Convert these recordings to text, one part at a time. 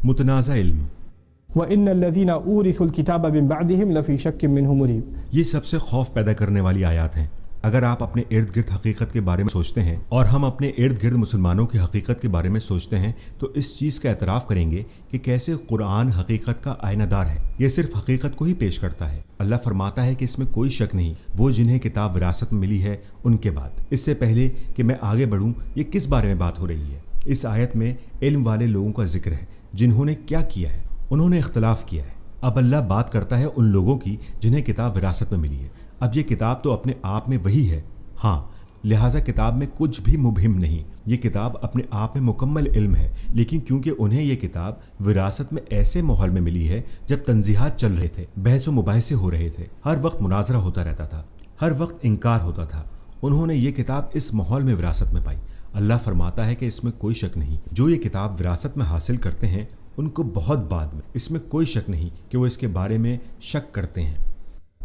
متنازع علم. وَإِنَّ الَّذِينَ أُورِثُوا الْكِتَابَ مِن بَعْدِهِمْ لَفِي شَكٍّ مِّنْهُ مُرِيبٍ. یہ سب سے خوف پیدا کرنے والی آیات ہیں. اگر آپ اپنے ارد گرد حقیقت کے بارے میں سوچتے ہیں اور ہم اپنے ارد گرد مسلمانوں کی حقیقت کے بارے میں سوچتے ہیں تو اس چیز کا اعتراف کریں گے کہ کیسے قرآن حقیقت کا آئینہ دار ہے. یہ صرف حقیقت کو ہی پیش کرتا ہے. اللہ فرماتا ہے کہ اس میں کوئی شک نہیں وہ جنہیں کتاب وراثت میں ملی ہے ان کے بعد. اس سے پہلے کہ میں آگے بڑھوں یہ کس بارے میں بات ہو رہی ہے؟ اس آیت میں علم والے لوگوں کا ذکر ہے جنہوں نے کیا کیا ہے. انہوں نے اختلاف کیا ہے. اب اللہ بات کرتا ہے ان لوگوں کی جنہیں کتاب وراثت میں ملی ہے. اب یہ کتاب تو اپنے آپ میں وہی ہے، ہاں، لہٰذا کتاب میں کچھ بھی مبہم نہیں. یہ کتاب اپنے آپ میں مکمل علم ہے، لیکن کیونکہ انہیں یہ کتاب وراثت میں ایسے ماحول میں ملی ہے جب تنزیہات چل رہے تھے، بحث و مباحثے ہو رہے تھے، ہر وقت مناظرہ ہوتا رہتا تھا، ہر وقت انکار ہوتا تھا، انہوں نے یہ کتاب اس ماحول میں وراثت میں پائی. اللہ فرماتا ہے کہ اس میں کوئی شک نہیں جو یہ کتاب وراثت میں حاصل کرتے ہیں ان کو بہت بعد میں، اس میں کوئی شک نہیں کہ وہ اس کے بارے میں شک کرتے ہیں.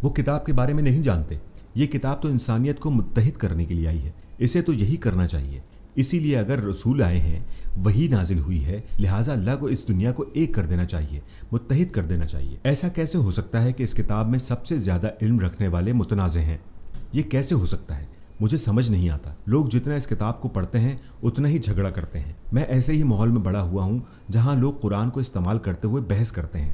وہ کتاب کے بارے میں نہیں جانتے. یہ کتاب تو انسانیت کو متحد کرنے کے لیے آئی ہے، اسے تو یہی کرنا چاہیے. اسی لیے اگر رسول آئے ہیں، وہی نازل ہوئی ہے، لہٰذا اللہ کو اس دنیا کو ایک کر دینا چاہیے، متحد کر دینا چاہیے. ایسا کیسے ہو سکتا ہے کہ اس کتاب میں سب سے زیادہ علم رکھنے والے متنازع ہیں؟ یہ کیسے ہو سکتا ہے؟ مجھے سمجھ نہیں آتا. لوگ جتنا اس کتاب کو پڑھتے ہیں اتنا ہی جھگڑا کرتے ہیں. میں ایسے ہی ماحول میں بڑا ہوا ہوں جہاں لوگ قرآن کو استعمال کرتے ہوئے بحث کرتے ہیں.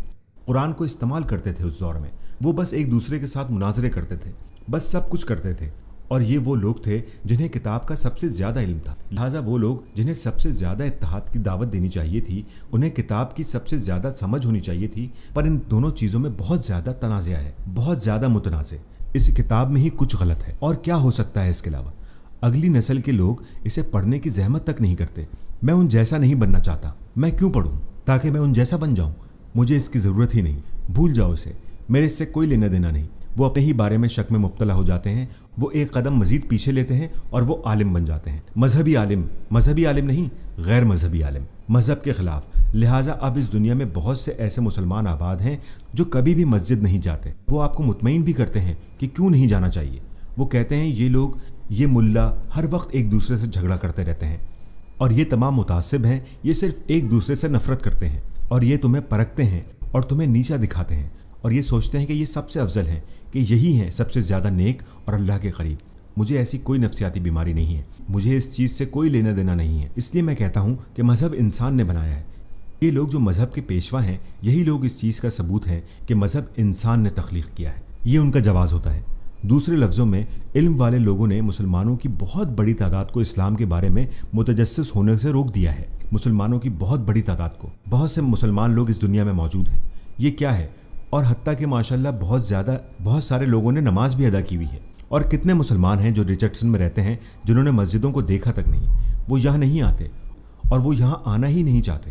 قرآن کو استعمال کرتے تھے اس دور میں، وہ بس ایک دوسرے کے ساتھ مناظرے کرتے تھے، بس سب کچھ کرتے تھے. اور یہ وہ لوگ تھے جنہیں کتاب کا سب سے زیادہ علم تھا. لہٰذا وہ لوگ جنہیں سب سے زیادہ اتحاد کی دعوت دینی چاہیے تھی، انہیں کتاب کی سب سے زیادہ سمجھ ہونی چاہیے تھی. پر ان دونوں چیزوں میں بہت زیادہ تنازع ہے، بہت زیادہ متنازع. اس کتاب میں ہی کچھ غلط ہے، اور کیا ہو سکتا ہے اس کے علاوہ؟ اگلی نسل کے لوگ اسے پڑھنے کی زحمت تک نہیں کرتے. میں ان جیسا نہیں بننا چاہتا. میں کیوں پڑھوں تاکہ میں ان جیسا بن جاؤں؟ مجھے اس کی ضرورت ہی نہیں. بھول جاؤ اسے، میرے اس سے کوئی لینا دینا نہیں. وہ اپنے ہی بارے میں شک میں مبتلا ہو جاتے ہیں. وہ ایک قدم مزید پیچھے لیتے ہیں اور وہ عالم بن جاتے ہیں. مذہبی عالم نہیں، غیر مذہبی عالم، مذہب کے خلاف. لہٰذا اب اس دنیا میں بہت سے ایسے مسلمان آباد ہیں جو کبھی بھی مسجد نہیں جاتے. وہ آپ کو مطمئن بھی کرتے ہیں کہ کیوں نہیں جانا چاہیے. وہ کہتے ہیں یہ لوگ، یہ ملا ہر وقت ایک دوسرے سے جھگڑا کرتے رہتے ہیں، اور یہ تمام متعصب ہیں، یہ صرف ایک دوسرے سے نفرت کرتے ہیں، اور یہ تمہیں پرکھتے ہیں اور تمہیں نیچا دکھاتے ہیں، اور یہ سوچتے ہیں کہ یہ سب سے افضل ہیں، کہ یہی ہیں سب سے زیادہ نیک اور اللہ کے قریب. مجھے ایسی کوئی نفسیاتی بیماری نہیں ہے، مجھے اس چیز سے کوئی لینا دینا نہیں ہے. اس لیے میں کہتا ہوں کہ مذہب انسان نے بنایا ہے. یہ لوگ جو مذہب کے پیشوا ہیں، یہی لوگ اس چیز کا ثبوت ہے کہ مذہب انسان نے تخلیق کیا ہے. یہ ان کا جواز ہوتا ہے. دوسرے لفظوں میں، علم والے لوگوں نے مسلمانوں کی بہت بڑی تعداد کو اسلام کے بارے میں متجسس ہونے سے روک دیا ہے. مسلمانوں کی بہت بڑی تعداد کو. بہت سے مسلمان لوگ اس دنیا میں موجود ہیں. یہ کیا ہے؟ اور حتیٰ کہ ماشاءاللہ بہت سارے لوگوں نے نماز بھی ادا کی ہوئی ہے. اور کتنے مسلمان ہیں جو رچرڈسن میں رہتے ہیں جنہوں نے مسجدوں کو دیکھا تک نہیں. وہ یہاں نہیں آتے، اور وہ یہاں آنا ہی نہیں چاہتے،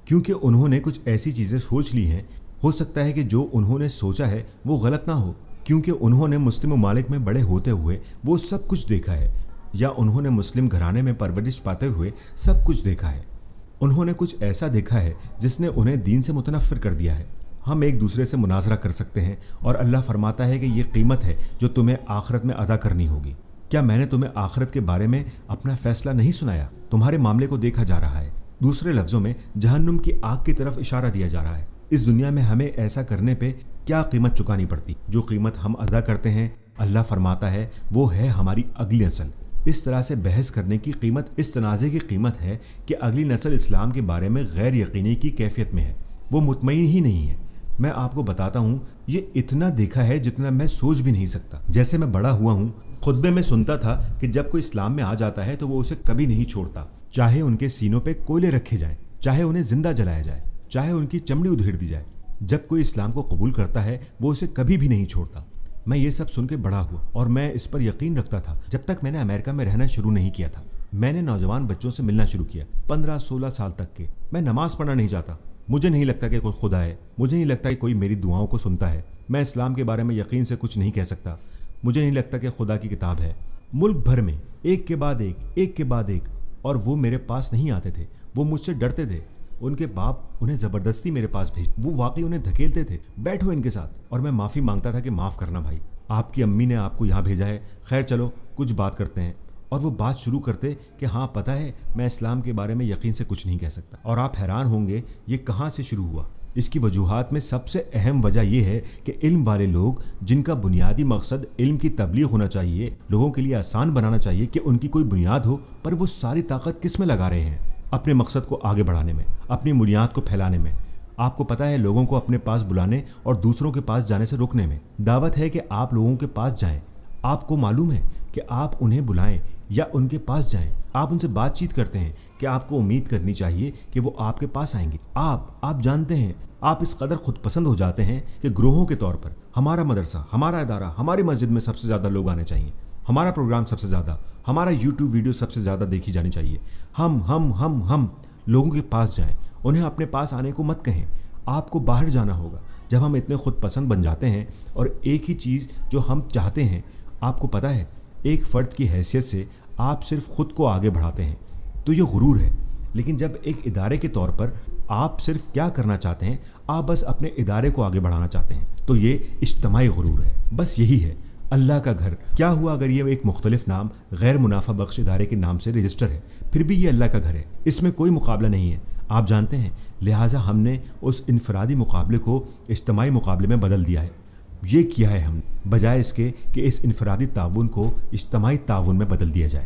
کیونکہ انہوں نے کچھ ایسی چیزیں سوچ لی ہیں. ہو سکتا ہے کہ جو انہوں نے سوچا ہے وہ غلط نہ ہو، کیونکہ انہوں نے مسلم ممالک میں بڑے ہوتے ہوئے وہ سب کچھ دیکھا ہے، یا انہوں نے مسلم گھرانے میں پرورش پاتے ہوئے سب کچھ دیکھا ہے. انہوں نے کچھ ایسا دیکھا ہے جس نے انہیں دین سے متنفر کر دیا ہے. ہم ایک دوسرے سے مناظرہ کر سکتے ہیں، اور اللہ فرماتا ہے کہ یہ قیمت ہے جو تمہیں آخرت میں ادا کرنی ہوگی. کیا میں نے تمہیں آخرت کے بارے میں اپنا فیصلہ نہیں سنایا؟ تمہارے معاملے کو دیکھا جا رہا ہے. دوسرے لفظوں میں، جہنم کی آگ کی طرف اشارہ دیا جا رہا ہے. اس دنیا میں ہمیں ایسا کرنے پہ کیا قیمت چکانی پڑتی؟ جو قیمت ہم ادا کرتے ہیں، اللہ فرماتا ہے وہ ہے ہماری اگلی نسل. اس طرح سے بحث کرنے کی قیمت اس تنازع کی قیمت ہے کہ اگلی نسل اسلام کے بارے میں غیر یقینی کی کیفیت میں ہے. وہ مطمئن ہی نہیں ہے. میں آپ کو بتاتا ہوں، یہ اتنا دیکھا ہے جتنا میں سوچ بھی نہیں سکتا. جیسے میں بڑا ہوا ہوں، خطبے میں سنتا تھا کہ جب کوئی اسلام میں آ جاتا ہے تو وہ اسے کبھی نہیں چھوڑتا، چاہے ان کے سینوں پہ کوئلے رکھے جائیں، چاہے انہیں زندہ جلایا جائے، چاہے ان کی چمڑی ادھیڑ دی جائے. جب کوئی اسلام کو قبول کرتا ہے وہ اسے کبھی بھی نہیں چھوڑتا. میں یہ سب سن کے بڑا ہوا، اور میں اس پر یقین رکھتا تھا جب تک میں نے امریکہ میں رہنا شروع نہیں کیا تھا. میں نے نوجوان بچوں سے ملنا شروع کیا، 15-16 سال تک کے. میں نماز پڑھنا نہیں چاہتا. مجھے نہیں لگتا کہ کوئی خدا ہے. مجھے نہیں لگتا کہ کوئی میری دعاؤں کو سنتا ہے. میں اسلام کے بارے میں یقین سے کچھ نہیں کہہ سکتا. مجھے نہیں لگتا کہ خدا کی کتاب ہے. ملک بھر میں ایک کے بعد ایک، اور وہ میرے پاس نہیں آتے تھے. وہ مجھ سے ڈرتے تھے. ان کے باپ انہیں زبردستی میرے پاس وہ واقعی انہیں دھکیلتے تھے، بیٹھو ان کے ساتھ. اور میں معافی مانگتا تھا کہ معاف کرنا بھائی، آپ کی امی نے آپ کو یہاں بھیجا ہے، خیر چلو کچھ بات کرتے ہیں. اور وہ بات شروع کرتے کہ ہاں پتہ ہے میں اسلام کے بارے میں یقین سے کچھ نہیں کہہ سکتا، اور آپ حیران ہوں گے یہ کہاں سے شروع ہوا۔ اس کی وجوہات میں سب سے اہم وجہ یہ ہے کہ علم والے لوگ جن کا بنیادی مقصد علم کی تبلیغ ہونا چاہیے، لوگوں کے لیے آسان بنانا چاہیے کہ ان کی کوئی بنیاد ہو، پر وہ ساری طاقت کس میں لگا رہے ہیں؟ اپنے مقصد کو آگے بڑھانے میں، اپنی بنیاد کو پھیلانے میں۔ آپ کو پتہ ہے لوگوں کو اپنے پاس بلانے اور دوسروں کے پاس جانے سے روکنے میں۔ دعوت ہے کہ آپ لوگوں کے پاس جائیں۔ آپ کو معلوم ہے کہ آپ انہیں بلائیں یا ان کے پاس جائیں، آپ ان سے بات چیت کرتے ہیں کہ آپ کو امید کرنی چاہیے کہ وہ آپ کے پاس آئیں گے۔ آپ جانتے ہیں، آپ اس قدر خود پسند ہو جاتے ہیں کہ گروہوں کے طور پر ہمارا مدرسہ، ہمارا ادارہ، ہماری مسجد میں سب سے زیادہ لوگ آنے چاہیے، ہمارا پروگرام سب سے زیادہ، ہمارا یوٹیوب ویڈیو سب سے زیادہ دیکھی جانی چاہیے۔ ہم لوگوں کے پاس جائیں، انہیں اپنے پاس آنے کو مت کہیں۔ آپ کو باہر جانا ہوگا۔ جب ہم اتنے خود پسند بن جاتے ہیں اور ایک ہی چیز جو ہم چاہتے ہیں، آپ کو پتہ ہے ایک فرد کی حیثیت سے آپ صرف خود کو آگے بڑھاتے ہیں تو یہ غرور ہے۔ لیکن جب ایک ادارے کے طور پر آپ صرف کیا کرنا چاہتے ہیں، آپ بس اپنے ادارے کو آگے بڑھانا چاہتے ہیں، تو یہ اجتماعی غرور ہے۔ بس یہی ہے اللہ کا گھر۔ کیا ہوا اگر یہ ایک مختلف نام غیر منافع بخش ادارے کے نام سے رجسٹر ہے، پھر بھی یہ اللہ کا گھر ہے، اس میں کوئی مقابلہ نہیں ہے، آپ جانتے ہیں۔ لہٰذا ہم نے اس انفرادی مقابلے کو اجتماعی مقابلے میں بدل دیا ہے۔ یہ کیا ہے ہم نے، بجائے اس کے کہ اس انفرادی تعاون کو اجتماعی تعاون میں بدل دیا جائے۔